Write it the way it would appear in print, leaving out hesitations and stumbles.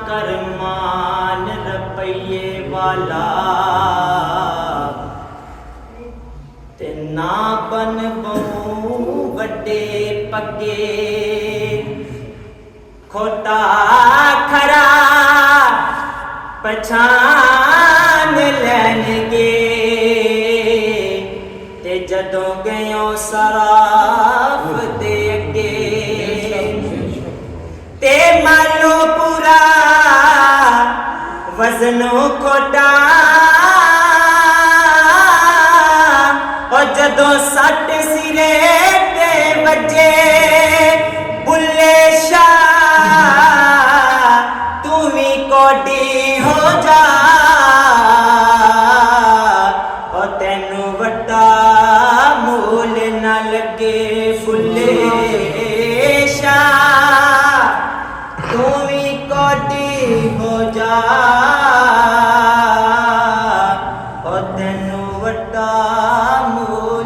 करमान रपये वाला ते ना बन बहु वड्डे पगे खोटा खरा पछान लैणगे ते जदों गयो सराफ दे अगे ते मालो पूरा वजनों खोटा और जदों सट सिरे ते वजे बुल्ले शाह तू भी कोडी हो जा और तेनू वड्डा मूल न लगे बुल्ले शाह तू भी कोडी हो जा और तेनू वड्डा मूल